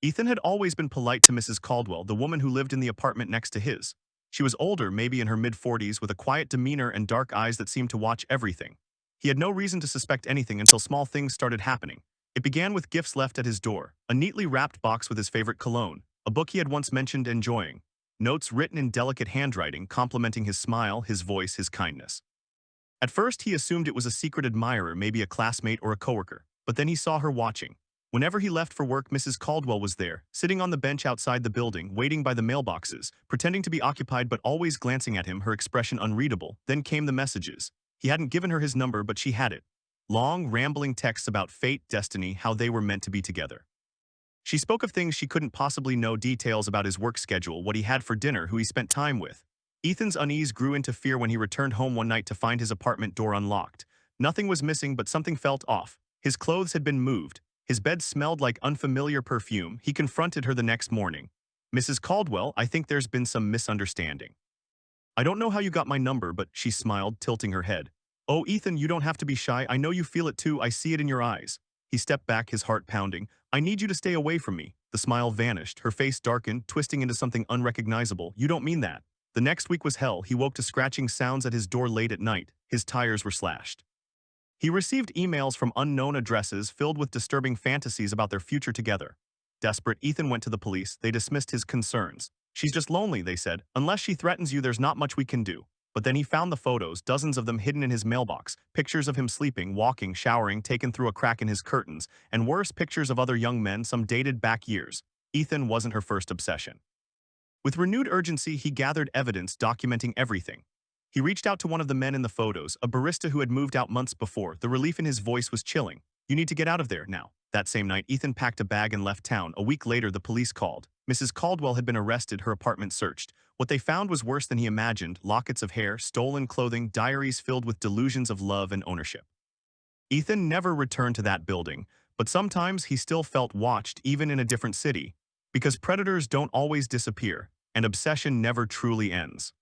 Ethan had always been polite to Mrs. Caldwell, the woman who lived in the apartment next to his. She was older, maybe in her mid-40s, with a quiet demeanor and dark eyes that seemed to watch everything. He had no reason to suspect anything until small things started happening. It began with gifts left at his door, a neatly wrapped box with his favorite cologne, a book he had once mentioned enjoying, notes written in delicate handwriting complimenting his smile, his voice, his kindness. At first, he assumed it was a secret admirer, maybe a classmate or a coworker, but then he saw her watching. Whenever he left for work, Mrs. Caldwell was there, sitting on the bench outside the building, waiting by the mailboxes, pretending to be occupied but always glancing at him, her expression unreadable. Then came the messages. He hadn't given her his number, but she had it. Long, rambling texts about fate, destiny, how they were meant to be together. She spoke of things she couldn't possibly know, details about his work schedule, what he had for dinner, who he spent time with. Ethan's unease grew into fear when he returned home one night to find his apartment door unlocked. Nothing was missing, but something felt off. His clothes had been moved. His bed smelled like unfamiliar perfume. He confronted her the next morning. "Mrs. Caldwell, I think there's been some misunderstanding. I don't know how you got my number," but she smiled, tilting her head. "Oh, Ethan, you don't have to be shy. I know you feel it too. I see it in your eyes." He stepped back, his heart pounding. "I need you to stay away from me." The smile vanished. Her face darkened, twisting into something unrecognizable. "You don't mean that." The next week was hell. He woke to scratching sounds at his door late at night. His tires were slashed. He received emails from unknown addresses filled with disturbing fantasies about their future together. Desperate, Ethan went to the police. They dismissed his concerns. "She's just lonely," they said. "Unless she threatens you, there's not much we can do." But then he found the photos, dozens of them hidden in his mailbox, pictures of him sleeping, walking, showering, taken through a crack in his curtains, and worse, pictures of other young men, some dated back years. Ethan wasn't her first obsession. With renewed urgency, he gathered evidence documenting everything. He reached out to one of the men in the photos, a barista who had moved out months before. The relief in his voice was chilling. "You need to get out of there now." That same night, Ethan packed a bag and left town. A week later, the police called. Mrs. Caldwell had been arrested, her apartment searched. What they found was worse than he imagined: lockets of hair, stolen clothing, diaries filled with delusions of love and ownership. Ethan never returned to that building, but sometimes he still felt watched, even in a different city. Because predators don't always disappear, and obsession never truly ends.